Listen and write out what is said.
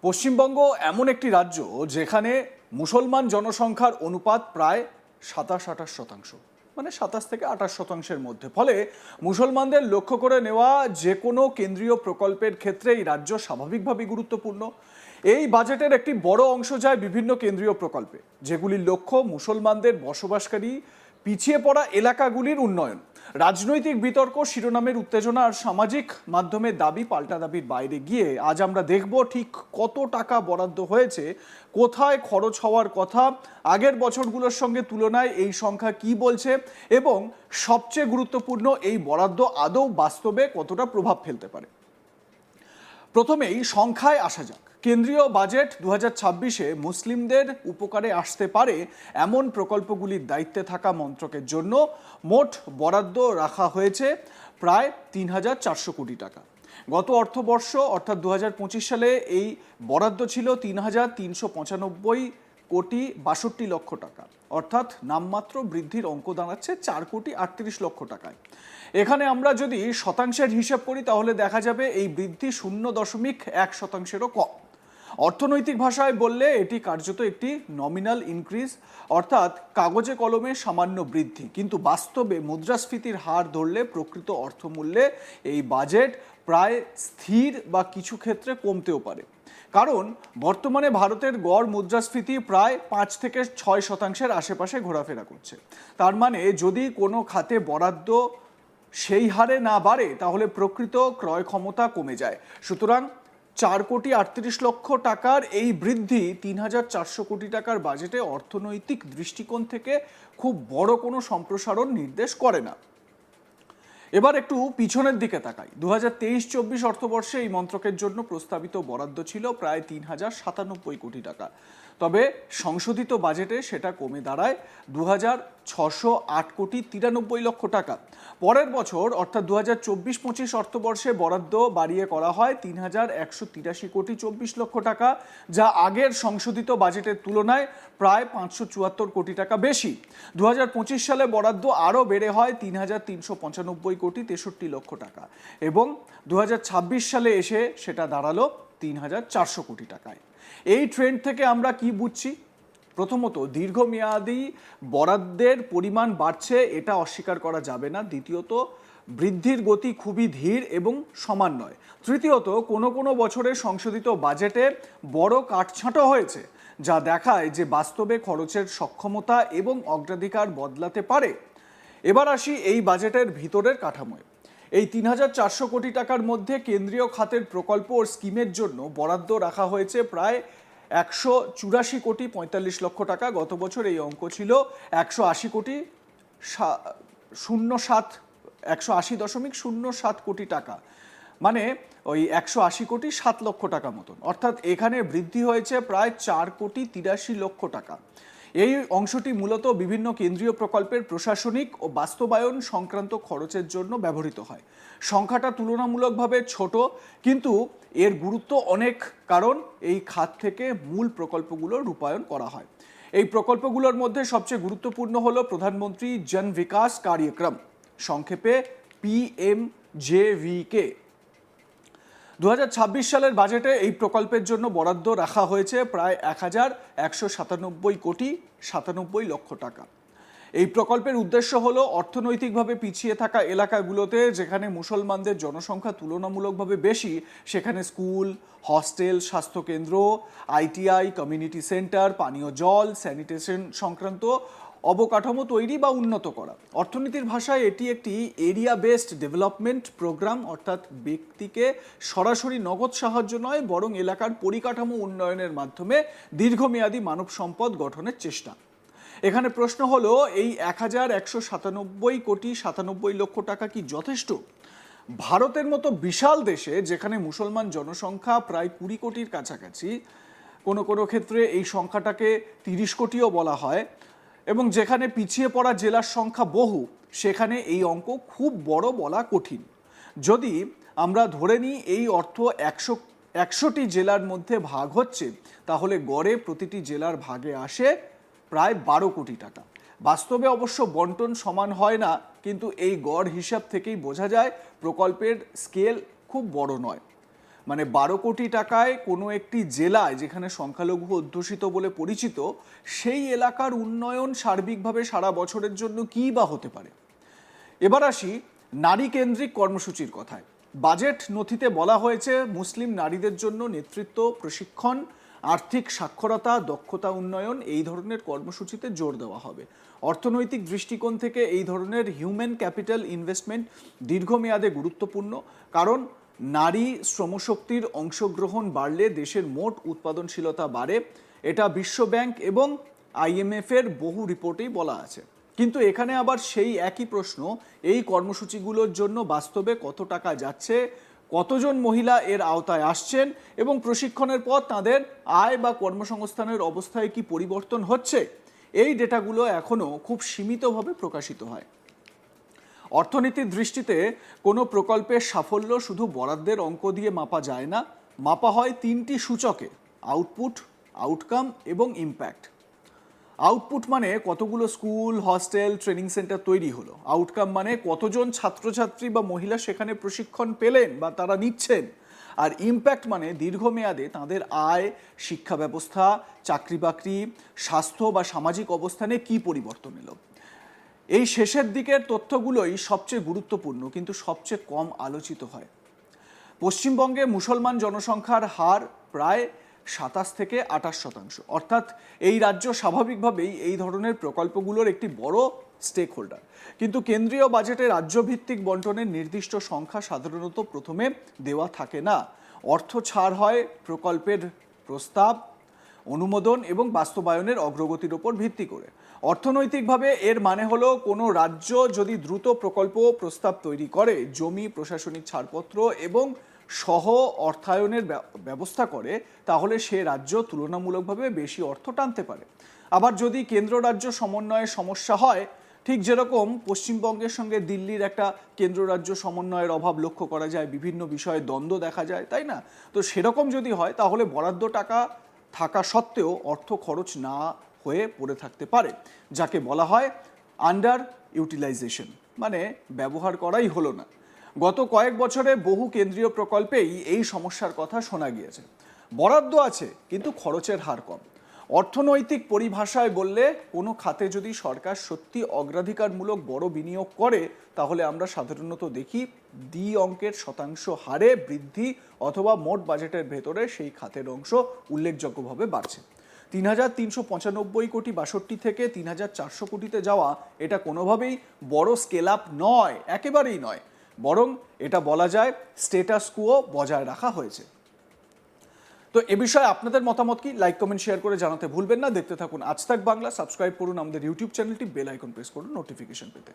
পশ্চিমবঙ্গ এমন একটি রাজ্য যেখানে মুসলমান জনসংখ্যার অনুপাত প্রায় ২৭-২৮%, মানে ২৭ থেকে ২৮%-এর মধ্যে। ফলে মুসলমানদের লক্ষ্য করে নেওয়া যে কোনো কেন্দ্রীয় প্রকল্পের ক্ষেত্রে এই রাজ্য স্বাভাবিকভাবেই গুরুত্বপূর্ণ। এই বাজেটের একটি বড় অংশ যায় বিভিন্ন কেন্দ্রীয় প্রকল্পে, যেগুলির লক্ষ্য মুসলমানদের বসবাসকারী পিছিয়ে পড়া এলাকাগুলির উন্নয়ন। রাজনৈতিক বিতর্ক, শিরোনামের উত্তেজনা আর সামাজিক মাধ্যমে দাবি পাল্টা দাবির বাইরে গিয়ে আজ আমরা দেখব ঠিক কত টাকা বরাদ্দ হয়েছে, কোথায় খরচ হওয়ার কথা, আগের বছরগুলোর সঙ্গে তুলনায় এই সংখ্যা কি বলছে এবং সবচেয়ে গুরুত্বপূর্ণ, এই বরাদ্দ আদৌ বাস্তবে কতটা প্রভাব ফেলতে পারে। প্রথমেই সংখ্যায় আসা যাক। কেন্দ্রীয় বাজেট ২০২৬-এ মুসলিমদের উপকারে আসতে পারে এমন প্রকল্পগুলির দায়িত্বে থাকা মন্ত্রকের জন্য মোট বরাদ্দ রাখা হয়েছে প্রায় ৩,৪০০ কোটি টাকা। গত অর্থবর্ষ অর্থাৎ ২০২৫ সালে এই বরাদ্দ ছিল ৩,৩৯৫ কোটি ৬২ লক্ষ টাকা, অর্থাৎ নামমাত্র বৃদ্ধির অঙ্ক দাঁড়াচ্ছে ৪,৩৮ কোটি টাকায়। এখানে আমরা যদি শতাংশের হিসাব করি তাহলে দেখা যাবে এই বৃদ্ধি 0.1%-এরও কম। অর্থনৈতিক ভাষায় বললে এটি কার্যত একটি নমিনাল ইনক্রিজ, অর্থাৎ কাগজে কলমে সামান্য বৃদ্ধি, কিন্তু বাস্তবে মুদ্রাস্ফীতির হার ধরলে প্রকৃত অর্থমূল্যে এই বাজেট প্রায় স্থির বা কিছু ক্ষেত্রে কমতেও পারে। কারণ বর্তমানে ভারতের গড় মুদ্রাস্ফীতি প্রায় ৫-৬% আশেপাশে ঘোরাফেরা করছে। তার মানে যদি কোনো খাতে বরাদ্দ সেই হারে না বাড়ে তাহলে প্রকৃত ক্রয় ক্ষমতা কমে যায়। সুতরাং ৪,৩৮ কোটি টাকার এই বৃদ্ধি ৩,৪০০ কোটি টাকার বাজেটে অর্থনৈতিক দৃষ্টিকোণ থেকে খুব বড় কোনো সম্প্রসারণ নির্দেশ করে না। এবার একটু পিছনের দিকে তাকাই। ২০২৩-২৪ অর্থবর্ষে এই মন্ত্রকের জন্য প্রস্তাবিত বরাদ্দ ছিল প্রায় ৩,০৯৭ কোটি টাকা। তবে সংশোধিত বাজেটে সেটা কমে দাঁড়ায় ২,৬০৮ কোটি ৯৩ লক্ষ টাকা। পরের বছর অর্থাৎ ২০২৪-২৫ অর্থবর্ষে বরাদ্দ বাড়িয়ে করা হয় ৩,১৮৩ কোটি ২৪ লক্ষ টাকা, যা আগের সংশোধিত বাজেটের তুলনায় প্রায় ৫৭৪ কোটি টাকা বেশি। ২০২৫ সালে বরাদ্দ আরও বেড়ে হয় ৩,৩৯৫ কোটি ৬৩ লক্ষ টাকা এবং ২০২৬ সালে এসে সেটা দাঁড়ালো ৩,৪০০ কোটি টাকায়। এই ট্রেন্ড থেকে আমরা কি বুঝছি? প্রথমত, দীর্ঘমেয়াদী বরাদ্দের পরিমাণ বাড়ছে, এটা অস্বীকার করা যাবে না। দ্বিতীয়ত, বৃদ্ধির গতি খুবই ধীর এবং সমান নয়। তৃতীয়ত, কোনো কোনো বছরে সংশোধিত বাজেটে বড় কাটছাঁটো হয়েছে, যা দেখায় যে বাস্তবে খরচের সক্ষমতা এবং অগ্রাধিকার বদলাতে পারে। এবার আসি এই বাজেটের ভিতরের কাঠামোয়। এই ৩,৪০০ কোটি টাকার মধ্যে কেন্দ্রীয় খাতের প্রকল্প ও স্কিমের জন্য বরাদ্দ রাখা হয়েছে প্রায় ১৮৪ কোটি ৪৫ লক্ষ টাকা। গত বছর এই অঙ্ক ছিল ১৮০ কোটি ১৮০.07 কোটি টাকা, মানে ওই ১৮০ কোটি ৭ লক্ষ টাকা মতন। অর্থাৎ এখানে বৃদ্ধি হয়েছে প্রায় ৪ কোটি ৮৩ লক্ষ টাকা। এই অংশটি মূলত বিভিন্ন কেন্দ্রীয় প্রকল্পের প্রশাসনিক ও বাস্তবায়ন সংক্রান্ত খরচের জন্য ব্যবহৃত হয়। সংখ্যাটা তুলনামূলকভাবে ছোট, কিন্তু এর গুরুত্ব অনেক, কারণ এই খাত থেকে মূল প্রকল্পগুলো রূপায়ণ করা হয়। এই প্রকল্পগুলোর মধ্যে সবচেয়ে গুরুত্বপূর্ণ হলো প্রধানমন্ত্রী জন বিকাশ কার্যক্রম, সংক্ষেপে PMJVK। ২০২৬ সালের বাজেটে এই প্রকল্পের জন্য বরাদ্দ রাখা হয়েছে প্রায় ১,১৯৭ কোটি ৯৭ লক্ষ টাকা। এই প্রকল্পের উদ্দেশ্য হলো অর্থনৈতিকভাবে পিছিয়ে থাকা এলাকাগুলোতে, যেখানে মুসলমানদের জনসংখ্যা তুলনামূলকভাবে বেশি, সেখানে স্কুল, হস্টেল, স্বাস্থ্যকেন্দ্র, ITI, কমিউনিটি সেন্টার, পানীয় জল, স্যানিটেশন সংক্রান্ত অবকাঠামো তৈরি বা উন্নত করা। অর্থনীতির ভাষায় এটি একটি এরিয়া বেসড ডেভেলপমেন্ট প্রোগ্রাম, অর্থাৎ ব্যক্তিকে সরাসরি নগদ সাহায্য নয়, বরং এলাকার পরিকাঠামো উন্নয়নের মাধ্যমে দীর্ঘমেয়াদী মানব সম্পদ গঠনের চেষ্টা। এখানে প্রশ্ন হলো, এই ১,১৯৭ কোটি ৯৭ লক্ষ টাকা কি যথেষ্ট? ভারতের মতো বিশাল দেশে, যেখানে মুসলমান জনসংখ্যা প্রায় ২০ কোটির কাছাকাছি, কোনো কোনো ক্ষেত্রে এই সংখ্যাটাকে ৩০ কোটিও বলা হয়, এবং যেখানে পিছিয়ে পড়া জেলার সংখ্যা বহু, সেখানে এই অঙ্ক খুব বড় বলা কঠিন। যদি আমরা ধরে নিই এই অর্থ ১০০টি জেলার মধ্যে ভাগ হচ্ছে, তাহলে গড়ে প্রতিটি জেলার ভাগে আসে প্রায় ১২ কোটি টাকা। বাস্তবে অবশ্য বন্টন সমান হয় না, কিন্তু এই গড় হিসাব থেকেই বোঝা যায় প্রকল্পের স্কেল খুব বড় নয়। মানে 12 কোটি টাকায় কোনো একটি জেলায় যেখানে সংখ্যালঘু অধ্যুষিত বলে পরিচিত সেই এলাকার উন্নয়ন সার্বিকভাবে সারা বছরের জন্য কী বা হতে পারে। এবার আসি নারী কেন্দ্রিক কর্মসূচির কথায়। বাজেট নথিতে বলা হয়েছে মুসলিম নারীদের জন্য নেতৃত্ব প্রশিক্ষণ, আর্থিক সাক্ষরতা, দক্ষতা উন্নয়ন এই ধরনের কর্মসূচিতে জোর দেওয়া হবে। অর্থনৈতিক দৃষ্টিকোণ থেকে এই ধরনের হিউম্যান ক্যাপিটাল ইনভেস্টমেন্ট দীর্ঘমেয়াদে গুরুত্বপূর্ণ, কারণ নারী শ্রমশক্তির অংশগ্রহণ বাড়লে দেশের মোট উৎপাদনশীলতা বাড়ে। এটা বিশ্বব্যাংক এবং IMF এর বহু রিপোর্টেই বলা আছে। কিন্তু এখানে আবার সেই একই প্রশ্ন, এই কর্মসূচিগুলোর জন্য বাস্তবে কত টাকা যাচ্ছে, কতজন মহিলা এর আওতায় আসছেন এবং প্রশিক্ষণের পর তাদের আয় বা কর্মসংস্থানের অবস্থায় কি পরিবর্তন হচ্ছে, এই ডেটাগুলো এখনও খুব সীমিতভাবে প্রকাশিত হয়। অর্থনীতির দৃষ্টিতে কোনো প্রকল্পের সাফল্য শুধু বরাদ্দের অঙ্ক দিয়ে মাপা যায় না, মাপা হয় 3টি সূচকে: আউটপুট, আউটকাম এবং ইম্প্যাক্ট। আউটপুট মানে কতগুলো স্কুল, হস্টেল, ট্রেনিং সেন্টার তৈরি হলো। আউটকাম মানে কতজন ছাত্রছাত্রী বা মহিলা সেখানে প্রশিক্ষণ পেলেন বা তারা নিচ্ছেন। আর ইম্প্যাক্ট মানে দীর্ঘমেয়াদে তাদের আয়, শিক্ষা ব্যবস্থা, চাকরি বাকরি, স্বাস্থ্য বা সামাজিক অবস্থানে কী পরিবর্তন এলো। এই শেষের দিকের তথ্যগুলোই সবচেয়ে গুরুত্বপূর্ণ, কিন্তু সবচেয়ে কম আলোচিত হয়। পশ্চিমবঙ্গে মুসলমান জনসংখ্যার হার প্রায় 27 থেকে 28%, অর্থাৎ এই রাজ্য স্বাভাবিকভাবেই এই ধরনের প্রকল্পগুলোর একটি বড় স্টেক হোল্ডার। কিন্তু কেন্দ্রীয় বাজেটে রাজ্যভিত্তিক বন্টনের নির্দিষ্ট সংখ্যা সাধারণত প্রথমে দেওয়া থাকে না। অর্থ ছাড় হয় প্রকল্পের প্রস্তাব, অনুমোদন এবং বাস্তবায়নের অগ্রগতির উপর ভিত্তি করে। অর্থনৈতিকভাবে এর মানে হলো কোনো রাজ্য যদি দ্রুত প্রকল্প প্রস্তাব তৈরি করে, জমি, প্রশাসনিক ছাড়পত্র এবং সহ অর্থায়নের ব্যবস্থা করে, তাহলে সে রাজ্য তুলনামূলকভাবে বেশি অর্থ টানতে পারে। আবার যদি কেন্দ্র রাজ্য সমন্বয়ে সমস্যা হয়, ঠিক যেরকম পশ্চিমবঙ্গের সঙ্গে দিল্লির একটা কেন্দ্র রাজ্য সমন্বয়ের অভাব লক্ষ্য করা যায়, বিভিন্ন বিষয়ে দ্বন্দ্ব দেখা যায়, তাই না? তো সেরকম যদি হয় তাহলে বরাদ্দ টাকা থাকা সত্ত্বেও অর্থ খরচ না হয়ে পড়ে থাকতে পারে, যাকে বলা হয় আন্ডার ইউটিলাইজেশন, মানে ব্যবহার করাই হলো না। গত কয়েক বছরে বহু কেন্দ্রীয় প্রকল্পেই এই সমস্যার কথা শোনা গিয়েছে। বরাদ্দ আছে কিন্তু খরচের হার কম। অর্থনৈতিক পরিভাষায় বললে কোনো খাতে যদি সরকার সত্যি অগ্রাধিকারমূলক বড় বিনিয়োগ করে, তাহলে আমরা সাধারণত দেখি অঙ্কের শতাংশ হারে বৃদ্ধি, অথবা মোট বাজেটের ভেতরে সেই খাতের অংশ উল্লেখযোগ্যভাবে বাড়ছে। 3,395 কোটি 62 থেকে 3,400 কোটিতে যাওয়া এটা কোনোভাবেই বড় স্কেল আপ নয়, একেবারেই নয়। বরং এটা বলা যায় স্টেটাস কুয়ো বজায় রাখা হয়েছে। তো এ বিষয়ে আপনাদের মতামত কি? লাইক, কমেন্ট, শেয়ার করে জানাতে ভুলবেন না। দেখতে থাকুন আজ তাক বাংলা, সাবস্ক্রাইব করুন আমাদের ইউটিউব চ্যানেলটি, বেল আইকন প্রেস করুন নোটিফিকেশন পেতে।